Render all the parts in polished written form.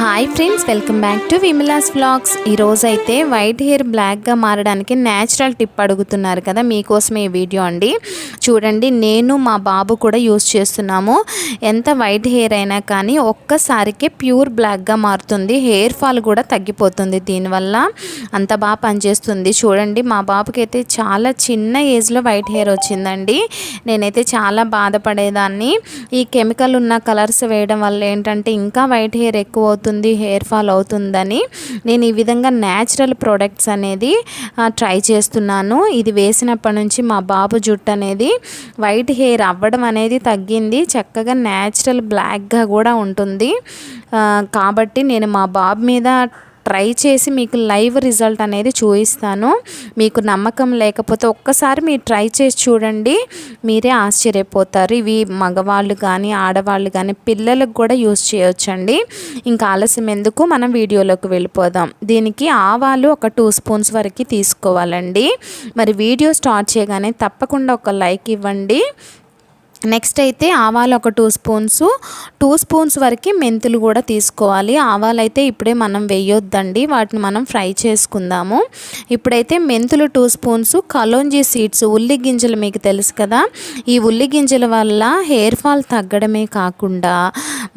Hi friends, welcome back to Vimala's vlogs. ఈరోజు అయితే white hair బ్లాక్గా మారడానికి న్యాచురల్ టిప్ అడుగుతున్నారు కదా, మీకోసమే ఈ వీడియో అండి. చూడండి, నేను మా బాబు కూడా యూస్ చేస్తున్నాము. ఎంత వైట్ హెయిర్ అయినా కానీ ఒక్కసారికే ప్యూర్ బ్లాక్గా మారుతుంది. హెయిర్ ఫాల్ కూడా తగ్గిపోతుంది. దీనివల్ల అంత బాగా పనిచేస్తుంది. చూడండి, మా బాబుకి అయితే చాలా చిన్న ఏజ్లో వైట్ హెయిర్ వచ్చిందండి. నేనైతే చాలా బాధపడేదాన్ని. ఈ కెమికల్ ఉన్న కలర్స్ వేయడం వల్ల ఏంటంటే ఇంకా వైట్ హెయిర్ ఎక్కువ అవుతుంది, హెయిర్ ఫాల్ అవుతుందని నేను ఈ విధంగా న్యాచురల్ ప్రోడక్ట్స్ అనేది ట్రై చేస్తున్నాను. ఇది వేసినప్పటి నుంచి మా బాబు జుట్టు అనేది వైట్ హెయిర్ అవ్వడం అనేది తగ్గింది. చక్కగా న్యాచురల్ బ్లాక్గా కూడా ఉంటుంది. కాబట్టి నేను మా బాబు మీద ట్రై చేసి మీకు లైవ్ రిజల్ట్ అనేది చూపిస్తాను. మీకు నమ్మకం లేకపోతే ఒక్కసారి మీరు ట్రై చేసి చూడండి, మీరే ఆశ్చర్యపోతారు. ఇవి మగవాళ్ళు కానీ ఆడవాళ్ళు కానీ పిల్లలకు కూడా యూస్ చేయొచ్చండి. ఇంకా ఆలస్యం ఎందుకు, మనం వీడియోలోకి వెళ్ళిపోదాం. దీనికి ఆవాలు ఒక 2 స్పూన్స్ వరకు తీసుకోవాలండి. మరి వీడియో స్టార్ట్ చేయగానే తప్పకుండా ఒక లైక్ ఇవ్వండి. నెక్స్ట్ అయితే ఆవాలు ఒక 2 స్పూన్స్ వరకు మెంతులు కూడా తీసుకోవాలి. ఆవాలు అయితే ఇప్పుడే మనం వేయొద్దండి, వాటిని మనం ఫ్రై చేసుకుందాము. ఇప్పుడైతే మెంతులు 2 స్పూన్స్, కలోంజీ సీడ్స్, ఉల్లి గింజలు మీకు తెలుసు కదా, ఈ ఉల్లి గింజల వల్ల హెయిర్ ఫాల్ తగ్గడమే కాకుండా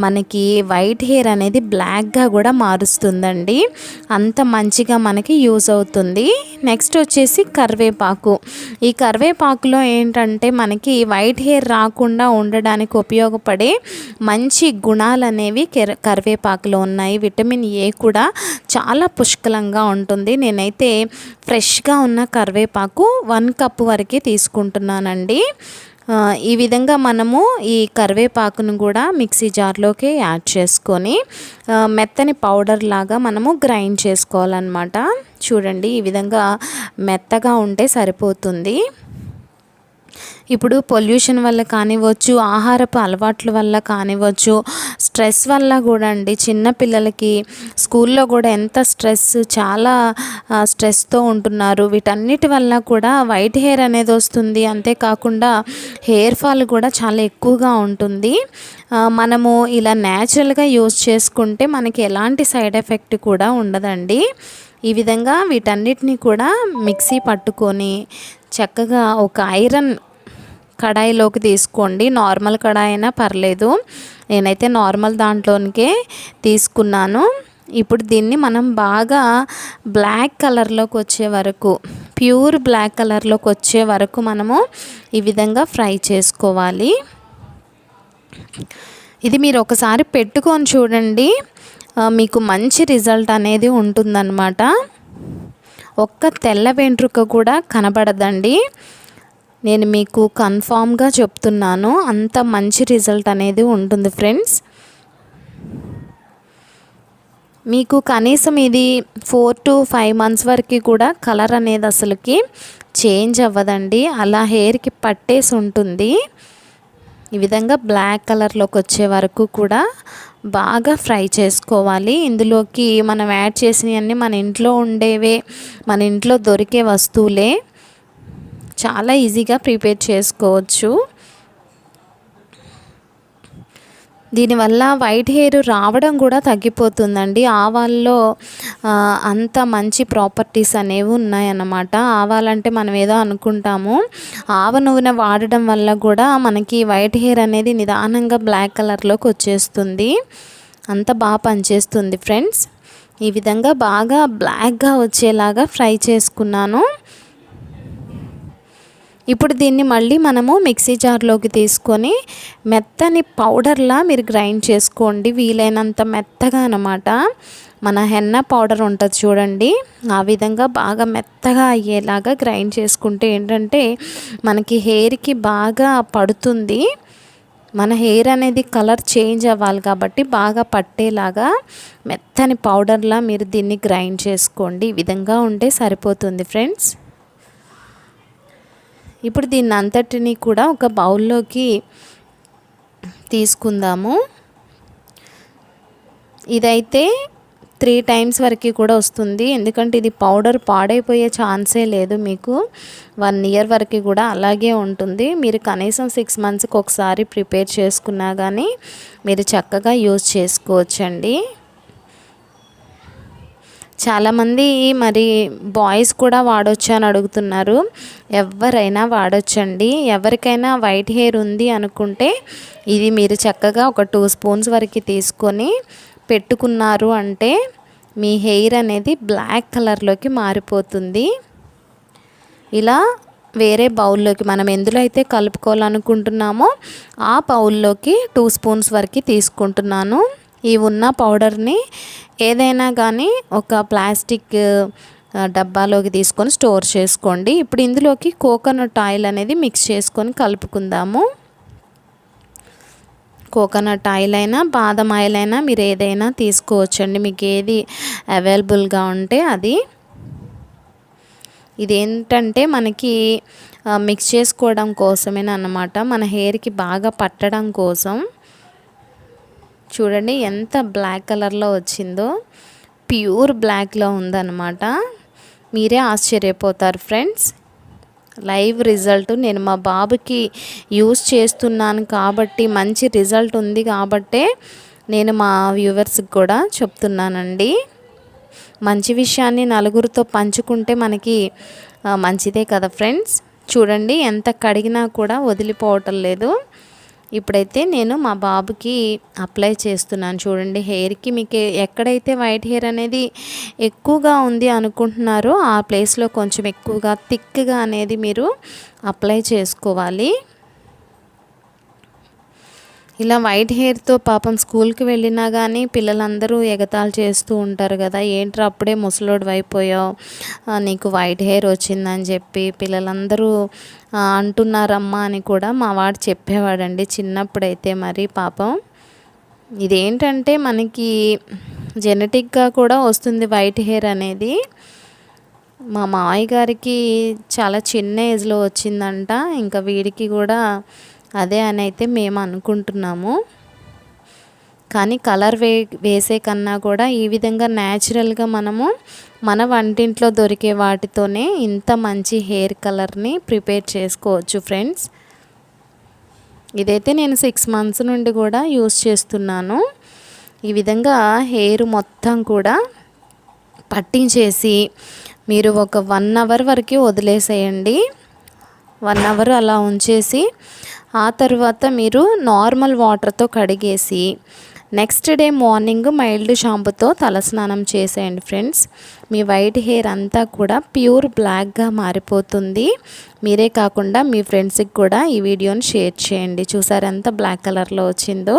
మనకి వైట్ హెయిర్ అనేది బ్లాక్గా కూడా మారుస్తుందండి. అంత మంచిగా మనకి యూజ్ అవుతుంది. నెక్స్ట్ వచ్చేసి కరివేపాకు. ఈ కరివేపాకులో ఏంటంటే మనకి వైట్ హెయిర్ రాకుండా ఉండడానికి ఉపయోగపడే మంచి గుణాలు అనేవి కరివేపాకులో ఉన్నాయి. విటమిన్ ఏ కూడా చాలా పుష్కలంగా ఉంటుంది. నేనైతే ఫ్రెష్గా ఉన్న కరివేపాకు 1 కప్ వరకే తీసుకుంటున్నానండి. ఈ విధంగా మనము ఈ కరివేపాకును కూడా మిక్సీ జార్లోకి యాడ్ చేసుకొని మెత్తని పౌడర్ లాగా మనము గ్రైండ్ చేసుకోవాలన్నమాట. చూడండి, ఈ విధంగా మెత్తగా ఉంటే సరిపోతుంది. ఇప్పుడు పొల్యూషన్ వల్ల కానివ్వచ్చు, ఆహారపు అలవాట్ల వల్ల కానివ్వచ్చు, స్ట్రెస్ వల్ల కూడా అండి, చిన్న పిల్లలకి స్కూల్లో కూడా ఎంత చాలా స్ట్రెస్తో ఉంటున్నారు. వీటన్నిటి వల్ల కూడా వైట్ హెయిర్ అనేది వస్తుంది. అంతేకాకుండా హెయిర్ ఫాల్ కూడా చాలా ఎక్కువగా ఉంటుంది. మనము ఇలా న్యాచురల్గా యూజ్ చేసుకుంటే మనకి ఎలాంటి సైడ్ ఎఫెక్ట్ కూడా ఉండదండి. ఈ విధంగా వీటన్నిటిని కూడా మిక్సీ పట్టుకొని చక్కగా ఒక ఐరన్ కడాయిలోకి తీసుకోండి. నార్మల్ కడాయి అయినా పర్లేదు, నేనైతే నార్మల్ దాంట్లోనికే తీసుకున్నాను. ఇప్పుడు దీన్ని మనం బాగా బ్లాక్ కలర్లోకి వచ్చే వరకు, ప్యూర్ బ్లాక్ కలర్లోకి వచ్చే వరకు మనము ఈ విధంగా ఫ్రై చేసుకోవాలి. ఇది మీరు ఒకసారి పెట్టుకొని చూడండి, మీకు మంచి రిజల్ట్ అనేది ఉంటుందన్నమాట. ఒక్క తెల్ల వెంట్రుక కూడా కనబడదండి. నేను మీకు కన్ఫామ్గా చెప్తున్నాను, అంత మంచి రిజల్ట్ అనేది ఉంటుంది ఫ్రెండ్స్. మీకు కనీసం ఇది 4 to 5 months వరకు కూడా కలర్ అనేది అసలుకి చేంజ్ అవ్వదండి. అలా హెయిర్కి పట్టేసి ఉంటుంది. ఈ విధంగా బ్లాక్ కలర్లోకి వచ్చే వరకు కూడా బాగా ఫ్రై చేసుకోవాలి. ఇందులోకి మనం యాడ్ చేసినవన్నీ మన ఇంట్లో ఉండేవే, మన ఇంట్లో దొరికే వస్తువులే. చాలా ఈజీగా ప్రిపేర్ చేసుకోవచ్చు. దీనివల్ల వైట్ హెయిర్ రావడం కూడా తగ్గిపోతుందండి. ఆవాల్లో అంత మంచి ప్రాపర్టీస్ అనేవి ఉన్నాయన్నమాట. ఆవాలంటే మనం ఏదో అనుకుంటాము, ఆవ నూనె వాడడం వల్ల కూడా మనకి వైట్ హెయిర్ అనేది నిదానంగా బ్లాక్ కలర్లోకి వచ్చేస్తుంది. అంత బాగా పనిచేస్తుంది ఫ్రెండ్స్. ఈ విధంగా బాగా బ్లాక్గా వచ్చేలాగా ఫ్రై చేసుకున్నాను. ఇప్పుడు దీన్ని మళ్ళీ మనము మిక్సీ జార్లోకి తీసుకొని మెత్తని పౌడర్లా మీరు గ్రైండ్ చేసుకోండి, వీలైనంత మెత్తగా అన్నమాట. మన హెన్నా పౌడర్ ఉంటుంది చూడండి, ఆ విధంగా బాగా మెత్తగా అయ్యేలాగా గ్రైండ్ చేసుకుంటే ఏంటంటే మనకి హెయిర్కి బాగా పడుతుంది. మన హెయిర్ అనేది కలర్ చేంజ్ అవ్వాలి కాబట్టి బాగా పట్టేలాగా మెత్తని పౌడర్లా మీరు దీన్ని గ్రైండ్ చేసుకోండి. ఈ విధంగా ఉంటే సరిపోతుంది ఫ్రెండ్స్. ఇప్పుడు దీన్ని అంతటిని కూడా ఒక బౌల్లోకి తీసుకుందాము. ఇదైతే 3 times వరకు కూడా వస్తుంది, ఎందుకంటే ఇది పౌడర్ పాడైపోయే ఛాన్సే లేదు. మీకు 1 year వరకు కూడా అలాగే ఉంటుంది. మీరు కనీసం 6 monthsకి ఒకసారి ప్రిపేర్ చేసుకున్నా కానీ మీరు చక్కగా యూజ్ చేసుకోవచ్చండి. చాలామంది మరి బాయ్స్ కూడా వాడొచ్చు అని అడుగుతున్నారు. ఎవరైనా వాడొచ్చండి. ఎవరికైనా వైట్ హెయిర్ ఉంది అనుకుంటే ఇది మీరు చక్కగా ఒక 2 స్పూన్స్ వరకు తీసుకొని పెట్టుకున్నారు అంటే మీ హెయిర్ అనేది బ్లాక్ కలర్లోకి మారిపోతుంది. ఇలా వేరే బౌల్లోకి మనం ఎందులో అయితే కలుపుకోవాలనుకుంటున్నామో ఆ బౌల్లోకి 2 స్పూన్స్ వరకు తీసుకుంటున్నాను. ఈ ఉన్న పౌడర్ని ఏదైనా కానీ ఒక ప్లాస్టిక్ డబ్బాలోకి తీసుకొని స్టోర్ చేసుకోండి. ఇప్పుడు ఇందులోకి కోకోనట్ ఆయిల్ అనేది మిక్స్ చేసుకొని కలుపుకుందాము. కోకోనట్ ఆయిల్ అయినా బాదం ఆయిల్ అయినా మీరు ఏదైనా తీసుకోవచ్చండి, మీకు ఏది అవైలబుల్గా ఉంటే అది. ఇదేంటంటే మనకి మిక్స్ చేసుకోవడం కోసమేనన్నమాట, మన హెయిర్కి బాగా పట్టడం కోసం. చూడండి ఎంత బ్లాక్ కలర్లో వచ్చిందో, ప్యూర్ బ్లాక్లో ఉందన్నమాట. మీరే ఆశ్చర్యపోతారు ఫ్రెండ్స్. లైవ్ రిజల్ట్ నేను మా బాబుకి యూస్ చేస్తున్నాను కాబట్టి మంచి రిజల్ట్ ఉంది కాబట్టే నేను మా వ్యూవర్స్కి కూడా చెప్తున్నానండి. మంచి విషయాన్ని నలుగురితో పంచుకుంటే మనకి మంచిదే కదా ఫ్రెండ్స్. చూడండి ఎంత కడిగినా కూడా వదిలిపోవటం లేదు. ఇప్పుడైతే నేను మా బాబుకి అప్లై చేస్తున్నాను. చూడండి హెయిర్కి మీకు ఎక్కడైతే వైట్ హెయిర్ అనేది ఎక్కువగా ఉంది అనుకుంటున్నారో ఆ ప్లేస్లో కొంచెం ఎక్కువగా థిక్గా అనేది మీరు అప్లై చేసుకోవాలి. ఇలా వైట్ హెయిర్తో పాపం స్కూల్కి వెళ్ళినా కానీ పిల్లలందరూ ఎగతాళి చేస్తూ ఉంటారు కదా, ఏంట్రా అప్పుడే ముసలోడు అయిపోయావు, నీకు వైట్ హెయిర్ వచ్చిందని చెప్పి పిల్లలందరూ అంటున్నారమ్మా అని కూడా మా వాడు చెప్పేవాడండి చిన్నప్పుడైతే. మరి పాపం ఇదేంటంటే మనకి జెనెటిక్గా కూడా వస్తుంది వైట్ హెయిర్ అనేది. మా మామయ్య గారికి చాలా చిన్న ఏజ్లో వచ్చిందంట, ఇంకా వీడికి కూడా అదే అని అయితే మేము అనుకుంటున్నాము. కానీ కలర్ వేసే కన్నా కూడా ఈ విధంగా న్యాచురల్గా మనము మన వంటింట్లో దొరికే వాటితోనే ఇంత మంచి హెయిర్ కలర్ని ప్రిపేర్ చేసుకోవచ్చు ఫ్రెండ్స్. ఇదైతే నేను 6 మంత్స్ నుండి కూడా యూస్ చేస్తున్నాను. ఈ విధంగా హెయిర్ మొత్తం కూడా పట్టించేసి మీరు ఒక 1 అవర్ వరకు వదిలేసేయండి. 1 అవర్ అలా ఉంచేసి ఆ తర్వాత మీరు నార్మల్ వాటర్తో కడిగేసి నెక్స్ట్ డే మార్నింగ్ మైల్డ్ షాంపూతో తలస్నానం చేసేయండి ఫ్రెండ్స్. మీ వైట్ హెయిర్ అంతా కూడా ప్యూర్ బ్లాక్గా మారిపోతుంది. మీరే కాకుండా మీ ఫ్రెండ్స్కి కూడా ఈ వీడియోని షేర్ చేయండి. చూసారు ఎంత బ్లాక్ కలర్లో వచ్చిందో.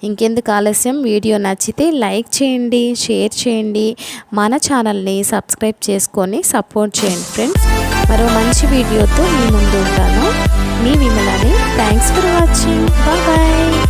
ఇంకెందుకు ఆలస్యం, వీడియో నచ్చితే లైక్ చేయండి, షేర్ చేయండి, మన ఛానల్ని సబ్స్క్రైబ్ చేసుకొని సపోర్ట్ చేయండి ఫ్రెండ్స్. మరో మంచి వీడియోతో మీ ముందు ఉంటాను. మీ విమలని. Thanks for watching. బాయ్.